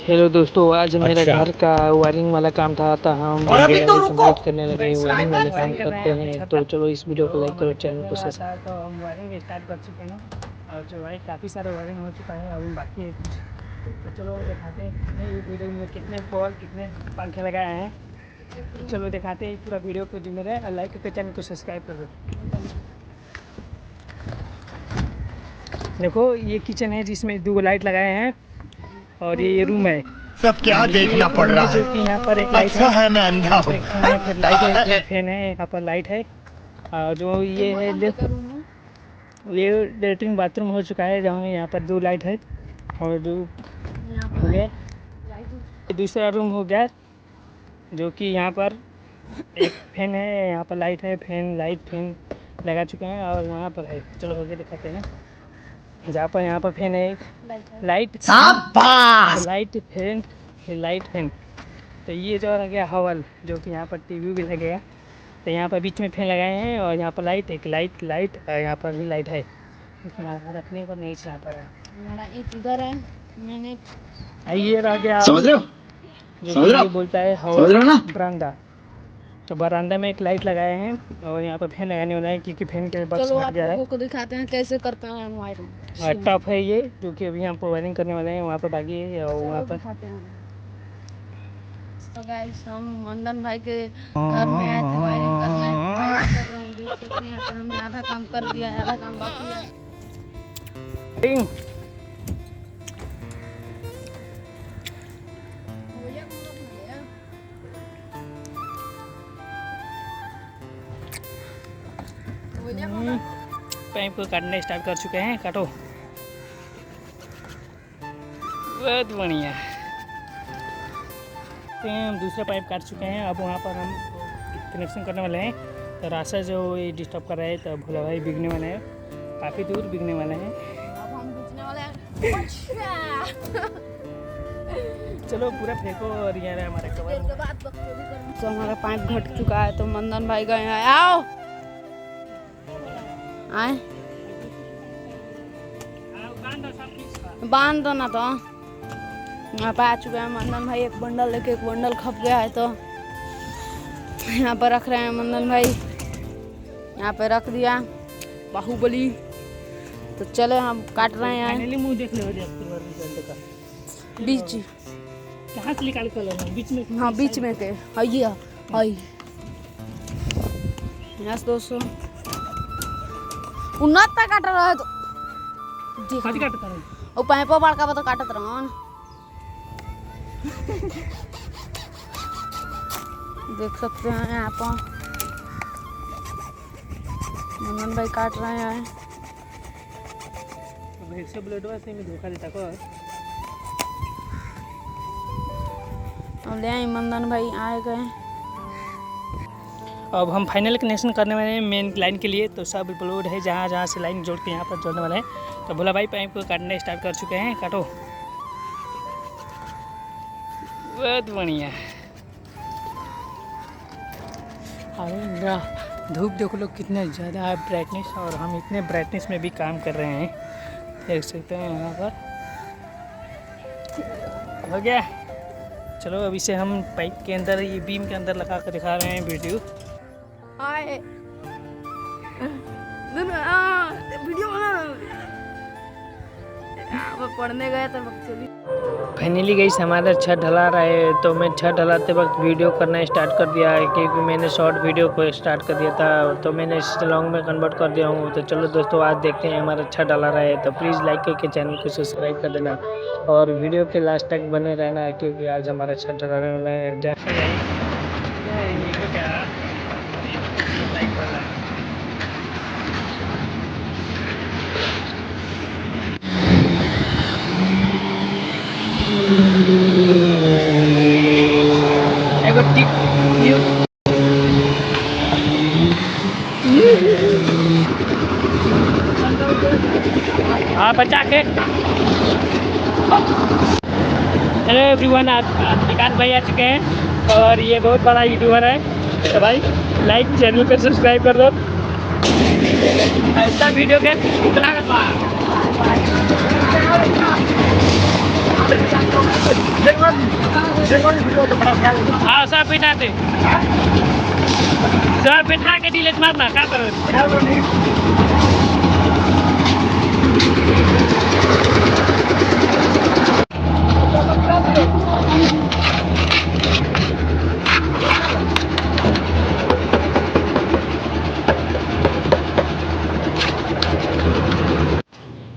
Hello दोस्तों, आज मेरे घर का वायरिंग वाला काम था तो हम लाइट करने लगे। वायरिंग वाले काम करते हैं तो चलो इस वीडियो को लाइक करो, चैनल को सब्सक्राइब। तो हम वायरिंग स्टार्ट कर चुके हैं और जो है काफ़ी सारे वायरिंग हो चुका है, अभी बाकी है कुछ। तो चलो दिखाते हैं इस वीडियो में कितने बॉल कितने पंखे लगाए हैं। तो चलो दिखाते हैं पूरा वीडियो को, जो मेरे लाइक करके चैनल को सब्सक्राइब कर दो। देखो ये किचन है जिसमें 2 लाइट लगाए हैं और ये रूम है। सब क्या देखना पड़ रहा है, जो कि यहाँ पर एक लाइट अच्छा है मैं अंधा हूँ। फिर लाइट है, फैन है, यहाँ पर लाइट है। और जो ये है ये लेटरिन बाथरूम हो चुका है, जहाँ यहाँ पर 2 लाइट है और 2 हो गया। दूसरा रूम हो गया जो कि यहाँ पर एक फैन है, यहाँ पर लाइट है, फैन लगा चुके हैं और यहाँ पर है। चलो होके दिखाते हैं। जहाँ पर यहाँ पर फैन है, लाइट फैन। तो ये जो आ गया हवल, जो कि यहाँ पर टीवी भी लगेगा। तो यहाँ पर बीच में फैन लगाए हैं और यहाँ पर लाइट और यहाँ पर भी लाइट है। रखने पर नहीं चला पड़ा। एक इधर है, मैंने ये रह गया, समझ रहे हो? जो कि ये बोलता है हवल बरामदा। तो बरामदा में एक लाइट लगाए हैं और यहाँ पर फैन लगाने वाला है, क्योंकि फैन के बक्स चलो फट आप गया है। लोगों को दिखाते हैं कैसे करते हैं वायरिंग। टफ है ये, जो कि अभी यहाँ पर वायरिंग करने वाले हैं। वहाँ पर बाकी है और वहाँ पर दिखाते हैं। तो गाइस हम मंदन भाई के घर में आए थे वायरिंग करने। कर रहे हैं, देख सकते हैं। तो हमने आधा काम कर दिया है, आधा काम बाकी है। पाइप को काटने स्टार्ट कर चुके हैं। काटो, बहुत बढ़िया। तो हम दूसरा पाइप काट चुके हैं। अब वहाँ पर हम कनेक्शन करने वाले हैं। तो रास्ता जो ये डिस्टर्ब कर रहा है, तो भोला भाई बिगने वाले हैं, काफ़ी दूर बिगने वाले हैं। अब हम बेचने वाले हैं। चलो पूरा फेंको और ये रहा हमारे कवर। के बाद तो हमारा पाइप घट चुका है, तो मंदन भाई गए हैं। आओ आए बांध दो ना। तो यहाँ पे आ चुके हैं मंदन भाई, एक बंडल लेके। एक बंडल खप गया है तो यहाँ पर रख रहे हैं मंदन भाई। यहाँ पे रख दिया बाहुबली। तो चले हम काट रहे हैं। फाइनली मुंह देख लो बीच कहाँ से निकाल कर लो, बीच में। हाँ बीच में के आइए आई। यस दोस्तों उन्नत पे काट रहा है तो कथी काटता है? ओ पाइपो बड़का बा तो काटत रहन। देख सकते हैं यहाँ पर मंदन भाई काट रहे हैं। भेड़ से ब्लेडवा से में धोखा देता को। अब ले आए मंदन भाई, आए गए। अब हम फाइनल कनेक्शन करने वाले हैं मेन लाइन के लिए। तो सब ब्लोड है, जहाँ जहाँ से लाइन जोड़ के यहाँ पर जोड़ने वाले हैं। तो भोला भाई पाइप को काटने स्टार्ट कर चुके हैं। काटो, बहुत बढ़िया। अरे धूप देखो लोग कितना ज़्यादा है, ब्राइटनेस, और हम इतने ब्राइटनेस में भी काम कर रहे हैं, देख सकते हैं। यहाँ पर हो गया। चलो अब इसे हम पाइप के अंदर, ये बीम के अंदर लगा कर दिखा रहे हैं वीडियो। आए वीडियो पढ़ने गए थे चली। फाइनली गई हमारा छत ढला रहा है, तो मैं छत ढलाते वक्त वीडियो करना स्टार्ट कर दिया है, क्योंकि मैंने शॉर्ट वीडियो को स्टार्ट कर दिया था, तो मैंने इसे लॉन्ग में कन्वर्ट कर दिया हूँ। तो चलो दोस्तों आज देखते हैं हमारा छत ढला रहा है। तो प्लीज़ लाइक करके चैनल को सब्सक्राइब कर देना और वीडियो के लास्ट तक बने रहना, क्योंकि आज हमारा छत ढलाने वाला है। हाँ बचा के। हेलो एवरीवन, आप विकास भाई आ चुके हैं और ये बहुत बड़ा यूट्यूबर है। तो भाई लाइक, चैनल को सब्सक्राइब कर दो। ऐसा वीडियो के इतना हाँ सब बिठा दे, सब बिठा के डिलीट मारना क्या करो।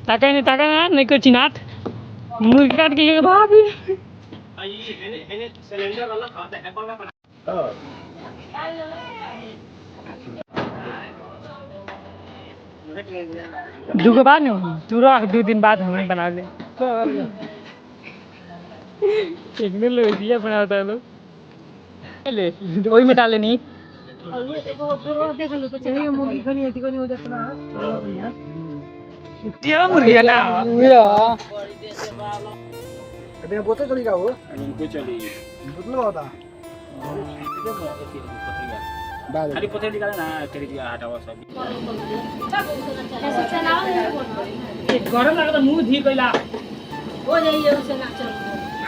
ताका नहीं कुछ चिनात मुर्गी काट के ये भाभी दुगो बाद नहीं तू रख 2 दिन बाद हमें बना ले एक दिन लो दिया बनाता लोग ले वही में डाले नहीं dia मुर्गी ना अभी बोतल चली का हो उनको चली बोतल होता खाली पत्थर निकाले ना तेरी दिया हटावा सब गरम लगा मुंह धी कइला हो जाइए उसे ना चल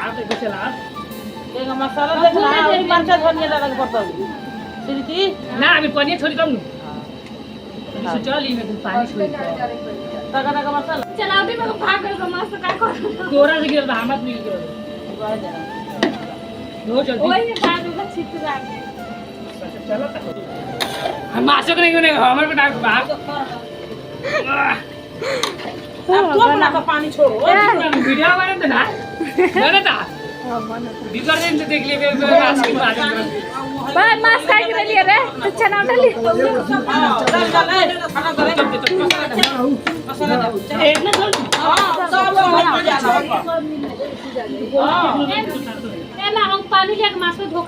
आप तो चला एक मसाला देख ना मरचा धनिया लगा पड़ता सीधी ना अभी पनीर छोड़ी कम नु चल ही में पानी छोड़ी तका तका मसाला चलावटी में भाग गए मस्त का कर तोरा से गिर हमत नहीं गिर नो जल्दी ओए भाग में छिप जाके चलो हम मासक नहीं कोने हमर पे डाक भाग अब तो बना का पानी छोड़ो वीडियो बना तो ना ना था बिगर दिन से देख ले मास के बाद भाई मास काट के लिए रे अच्छा ना डाली डाल खाना करे मसाला दे एक ना जल्दी हां सब हम पानी लेके मास में धोक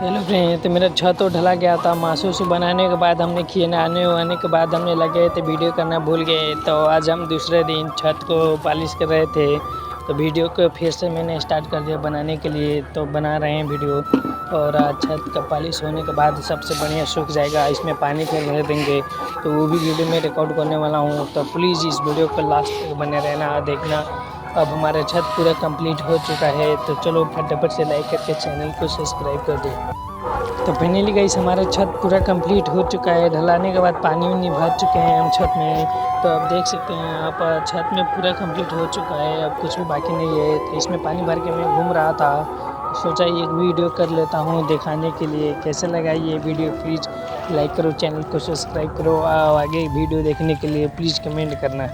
हेलो फ्रेंड, तो मेरा छत तो ढला गया था। मासू से बनाने के बाद हमने खिलाने आने के बाद हमने लगे थे वीडियो करना भूल गए। तो आज हम दूसरे दिन छत को पॉलिश कर रहे थे, तो वीडियो को फिर से मैंने स्टार्ट कर दिया बनाने के लिए। तो बना रहे हैं वीडियो, और आज छत का पॉलिश होने के बाद सबसे बढ़िया सूख जाएगा। इसमें पानी फिर भर देंगे, तो वो भी वीडियो में रिकॉर्ड करने वाला हूँ। तो प्लीज़ इस वीडियो को लास्ट तक बने रहना, देखना। अब हमारा छत पूरा कंप्लीट हो चुका है, तो चलो फटाफट से लाइक करके चैनल को सब्सक्राइब कर दो। तो फाइनली गाइस हमारा छत पूरा कंप्लीट हो चुका है। ढलाने के बाद पानी उनी भर चुके हैं हम छत में। तो आप देख सकते हैं यहाँ पर छत में पूरा कंप्लीट हो चुका है, अब कुछ भी बाकी नहीं है। तो इसमें पानी भर के मैं घूम रहा था, सोचा ये वीडियो कर लेता हूँ दिखाने के लिए। कैसे लगा ये वीडियो प्लीज़ लाइक करो, चैनल को सब्सक्राइब करो। आगे वीडियो देखने के लिए प्लीज़ कमेंट करना।